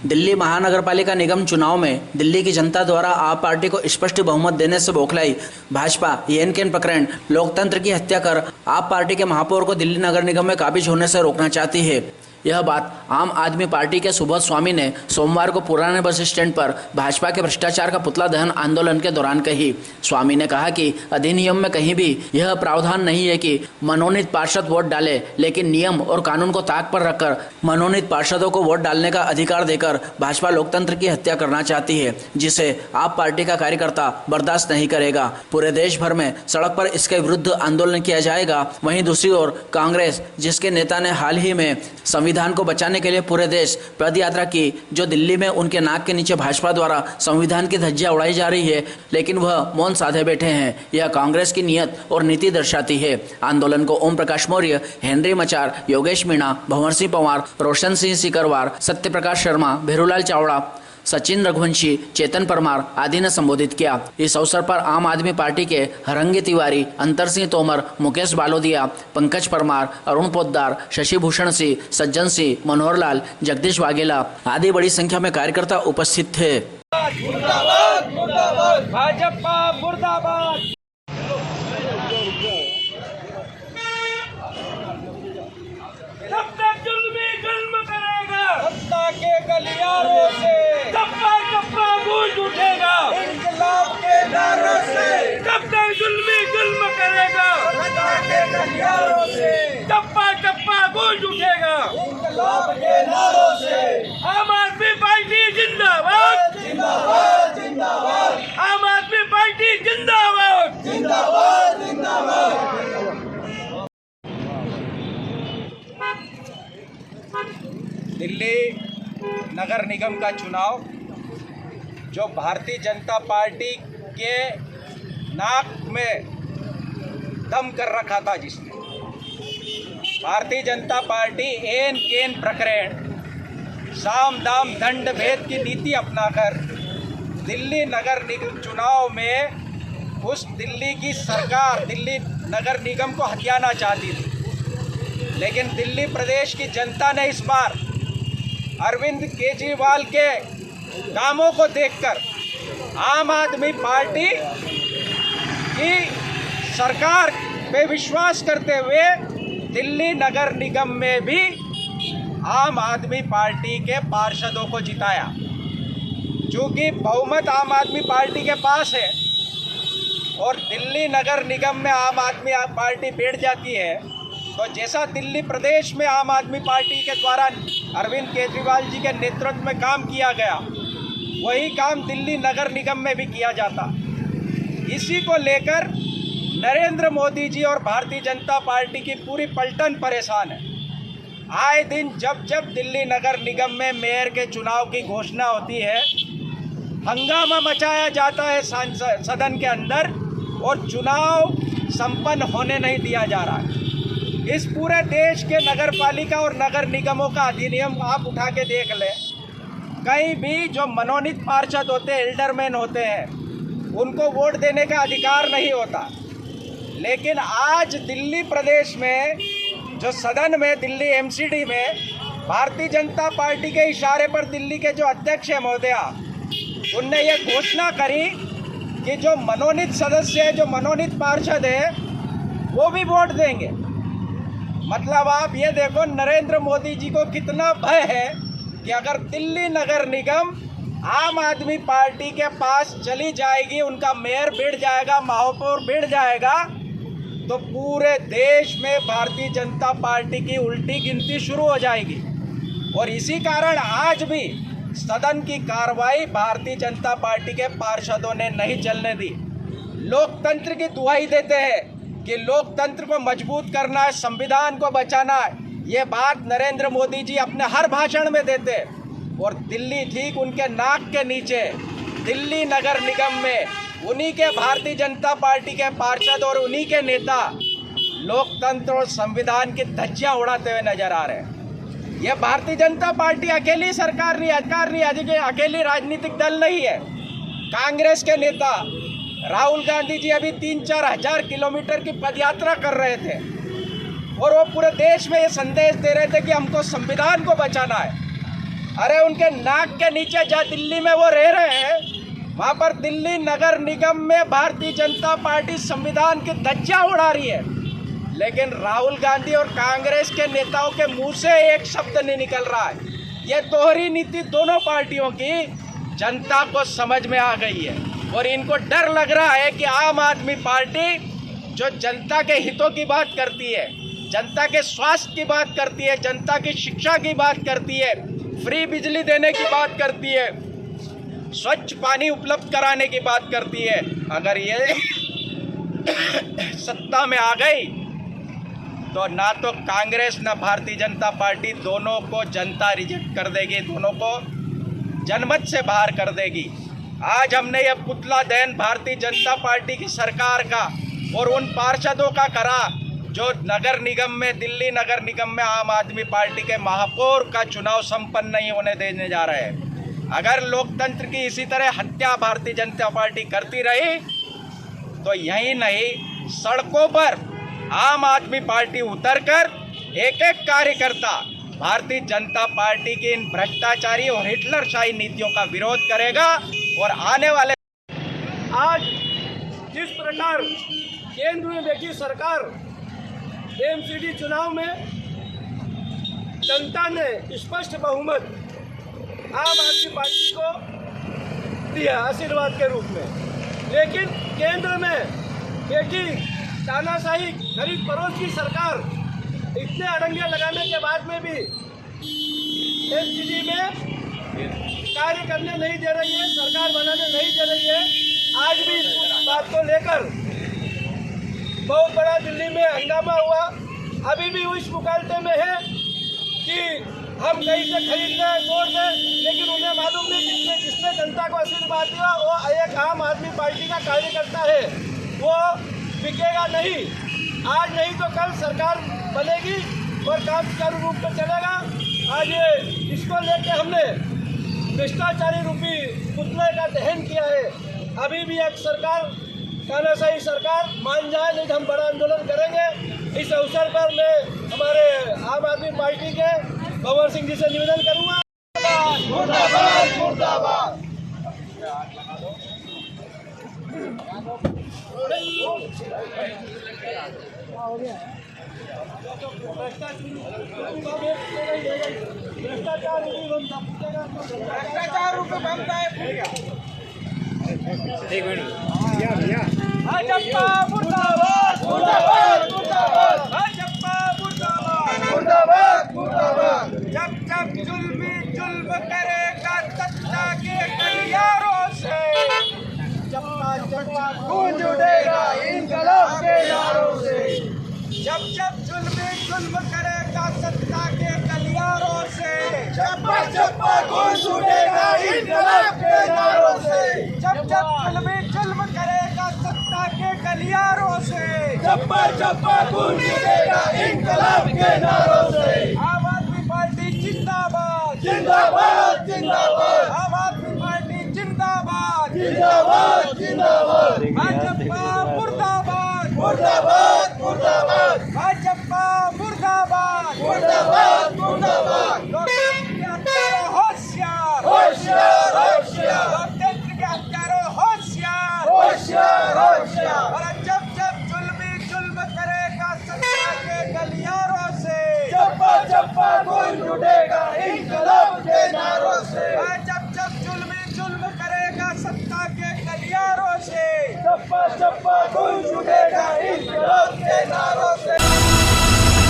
दिल्ली महानगरपालिका निगम चुनाव में दिल्ली की जनता द्वारा आप पार्टी को स्पष्ट बहुमत देने से बौखलाई भाजपा येन-केन प्रकरण लोकतंत्र की हत्या कर आप पार्टी के महापौर को दिल्ली नगर निगम में काबिज होने से रोकना चाहती है। यह बात आम आदमी पार्टी के सुबोध स्वामी ने सोमवार को पुराने बस स्टैंड पर भाजपा के भ्रष्टाचार का पुतला दहन आंदोलन के दौरान कही। स्वामी ने कहा कि अधिनियम में कहीं भी यह प्रावधान नहीं है कि मनोनीत पार्षद वोट डाले, लेकिन नियम और कानून को ताक पर रखकर मनोनीत पार्षदों को वोट डालने का अधिकार देकर भाजपा लोकतंत्र की हत्या करना चाहती है, जिसे आप पार्टी का कार्यकर्ता बर्दाश्त नहीं करेगा। पूरे देश भर में सड़क पर इसके विरुद्ध आंदोलन किया जाएगा। वहीं दूसरी ओर कांग्रेस, जिसके नेता ने हाल ही में संविधान को बचाने के लिए पूरे देश पद यात्रा की, जो दिल्ली में उनके नाक के नीचे भाजपा द्वारा संविधान की धज्जियां उड़ाई जा रही है, लेकिन वह मौन साधे बैठे हैं। यह कांग्रेस की नीयत और नीति दर्शाती है। आंदोलन को ओम प्रकाश मौर्य, हेनरी मचार, योगेश मीणा, भंवर सिंह पंवार, रोशन सिंह सिकरवार, सत्य प्रकाश शर्मा, भेरूलाल चावड़ा, सचिन रघुवंशी, चेतन परमार आदि ने संबोधित किया। इस अवसर पर आम आदमी पार्टी के हरंगी तिवारी, अंतर सिंह तोमर, मुकेश बालोदिया, पंकज परमार, अरुण पोद्दार, शशि भूषण सिंह, सज्जन सिंह, मनोहर लाल, जगदीश वाघेला आदि बड़ी संख्या में कार्यकर्ता उपस्थित थे। मुर्दाबाद, मुर्दाबाद, भाजपा मुर्दाबाद। जब तक जुल्मी जुल्म करेगा, सत्ता के गलियारों से कप्पा कप्पा गूंज उठेगा, इंकलाब के नारों से जब तक जुल्मी जुल्म करेगा, सत्ता के गलियारों से कप्पा कप्पा गूंज उठेगा, इंकलाब के नारों से। आम आदमी पार्टी जिंदाबाद, जिंदाबाद, जिंदाबाद। आम आदमी पार्टी जिंदाबाद, जिंदाबाद, जिंदाबाद। दिल्ली नगर निगम का चुनाव जो भारतीय जनता पार्टी के नाक में दम कर रखा था, जिसने भारतीय जनता पार्टी एन केन प्रकरण साम दाम दंड भेद की नीति अपनाकर दिल्ली नगर निगम चुनाव में उस दिल्ली की सरकार दिल्ली नगर निगम को हथियाना चाहती थी। लेकिन दिल्ली प्रदेश की जनता ने इस बार अरविंद केजरीवाल के कामों को देखकर आम आदमी पार्टी की सरकार पे विश्वास करते हुए दिल्ली नगर निगम में भी आम आदमी पार्टी के पार्षदों को जिताया। चूँकि बहुमत आम आदमी पार्टी के पास है और दिल्ली नगर निगम में आम आदमी पार्टी बैठ जाती है, तो जैसा दिल्ली प्रदेश में आम आदमी पार्टी के द्वारा अरविंद केजरीवाल जी के नेतृत्व में काम किया गया, वही काम दिल्ली नगर निगम में भी किया जाता। इसी को लेकर नरेंद्र मोदी जी और भारतीय जनता पार्टी की पूरी पलटन परेशान है। आए दिन जब जब दिल्ली नगर निगम में मेयर के चुनाव की घोषणा होती है, हंगामा मचाया जाता है सदन के अंदर और चुनाव संपन्न होने नहीं दिया जा रहा है। इस पूरे देश के नगरपालिका और नगर निगमों का अधिनियम आप उठा के देख लें, कहीं भी जो मनोनीत पार्षद होते हैं, एल्डरमैन होते हैं, उनको वोट देने का अधिकार नहीं होता। लेकिन आज दिल्ली प्रदेश में जो सदन में दिल्ली एमसीडी में भारतीय जनता पार्टी के इशारे पर दिल्ली के जो अध्यक्ष हैं महोदया, उनने ये घोषणा करी कि जो मनोनीत सदस्य है, जो मनोनीत पार्षद है, वो भी वोट देंगे। मतलब आप ये देखो नरेंद्र मोदी जी को कितना भय है कि अगर दिल्ली नगर निगम आम आदमी पार्टी के पास चली जाएगी, उनका मेयर बैठ जाएगा, महापौर बैठ जाएगा, तो पूरे देश में भारतीय जनता पार्टी की उल्टी गिनती शुरू हो जाएगी। और इसी कारण आज भी सदन की कार्रवाई भारतीय जनता पार्टी के पार्षदों ने नहीं चलने दी। लोकतंत्र की दुहाई देते हैं कि लोकतंत्र को मजबूत करना है, संविधान को बचाना है। ये बात नरेंद्र मोदी जी अपने हर भाषण में देते हैं। और दिल्ली ठीक उनके नाक के नीचे दिल्ली नगर निगम में उन्हीं के भारतीय जनता पार्टी के पार्षद और उन्हीं के नेता लोकतंत्र और संविधान की धज्जियां उड़ाते हुए नजर आ रहे हैं। ये भारतीय जनता पार्टी अकेली सरकार नहीं, अधिकार नहीं, अकेली राजनीतिक दल नहीं है। कांग्रेस के नेता राहुल गांधी जी अभी 3-4 हज़ार किलोमीटर की पदयात्रा कर रहे थे और वो पूरे देश में ये संदेश दे रहे थे कि हमको संविधान को बचाना है। अरे उनके नाक के नीचे जहाँ दिल्ली में वो रह रहे हैं, वहाँ पर दिल्ली नगर निगम में भारतीय जनता पार्टी संविधान की धज्जियां उड़ा रही है, लेकिन राहुल गांधी और कांग्रेस के नेताओं के मुंह से एक शब्द नहीं निकल रहा है। ये दोहरी नीति दोनों पार्टियों की जनता को समझ में आ गई है और इनको डर लग रहा है कि आम आदमी पार्टी जो जनता के हितों की बात करती है, जनता के स्वास्थ्य की बात करती है, जनता की शिक्षा की बात करती है, फ्री बिजली देने की बात करती है, स्वच्छ पानी उपलब्ध कराने की बात करती है, अगर ये सत्ता में आ गई तो ना तो कांग्रेस ना भारतीय जनता पार्टी, दोनों को जनता रिजेक्ट कर देगी, दोनों को जनमत से बाहर कर देगी। आज हमने यह पुतला दहन भारतीय जनता पार्टी की सरकार का और उन पार्षदों का करा जो नगर निगम में, दिल्ली नगर निगम में आम आदमी पार्टी के महापौर का चुनाव संपन्न नहीं होने देने जा रहे हैं। अगर लोकतंत्र की इसी तरह हत्या भारतीय जनता पार्टी करती रही तो यही नहीं, सड़कों पर आम आदमी पार्टी उतरकर एक एक कार्यकर्ता भारतीय जनता पार्टी की इन भ्रष्टाचारी और हिटलरशाही नीतियों का विरोध करेगा। और आने वाले आज जिस प्रकार केंद्र में देखी सरकार एमसीडी चुनाव में जनता ने स्पष्ट बहुमत आम आदमी पार्टी को दिया आशीर्वाद के रूप में, लेकिन केंद्र में देखी तानाशाही गरीब परोस की सरकार इतने अड़ंगे लगाने के बाद में भी एमसीडी में कार्य करने नहीं दे रही है, सरकार बनाने नहीं दे रही है। आज भी इस बात को लेकर बहुत बड़ा दिल्ली में हंगामा हुआ। अभी भी इस मुकालते में है कि हम कहीं से खरीदते हैं, तोड़ते हैं, लेकिन उन्हें मालूम नहीं कि जिसने जनता को आशीर्वाद दिया वो एक आम आदमी पार्टी का कार्यकर्ता है, वो बिकेगा नहीं। आज नहीं तो कल सरकार बनेगी और काम सुचारू रूप में चलेगा। आज ये इसको लेके हमने भ्रष्टाचारी रूपी पुतले का दहन किया है। अभी भी एक सरकार, तानाशाही सरकार मान जाए, नहीं तो हम बड़ा आंदोलन करेंगे। इस अवसर पर मैं हमारे आम आदमी पार्टी के भंवर सिंह जी से निवेदन करूंगा। मुर्दाबाद मुर्दाबाद। भ्रष्टाचार रूप में बनता है। एक मिनट भाजपा मुर्दाबाद मुर्दाबाद मुर्दाबाद, भाजपा मुर्दाबाद मुर्दाबाद मुर्दाबाद। जब जब जुल्म करेगा सत्ता के गलियारों से, चप्पा चप्पा गूंज उठेगा इंकलाब के नारों से। जब जब जुल्म करेगा सत्ता के गलियारों से, चप्पा चप्पा गूंज उठेगा इंकलाब के नारों से। जब जब जुल्म करेगा सत्ता के गलियारों से, चप्पा चप्पा गूंज उठेगा इंकलाब के नारों से। आम आदमी पार्टी जिंदाबाद जिंदाबाद जिंदाबाद, आम आदमी पार्टी जिंदाबाद जिंदाबाद जिंदाबाद। भाजपा मुर्दाबाद मुर्दाबाद मुर्दाबाद, भाजपा मुर्दाबाद मुर्दाबाद मुर्दाबाद। लोकतंत्र के हत्यारों होशियार होशियार होशियार, लोकतंत्र के हत्यारों होशियार होशियार होशियार। और जब जब जुल्म करेगा सत्ता के गलियारों से, चप्पा चप्पा गूंज उठेगा इंकलाब के नारों से। जब जब जुल्म करेगा सत्ता के गलियारों से, चप्पा चप्पा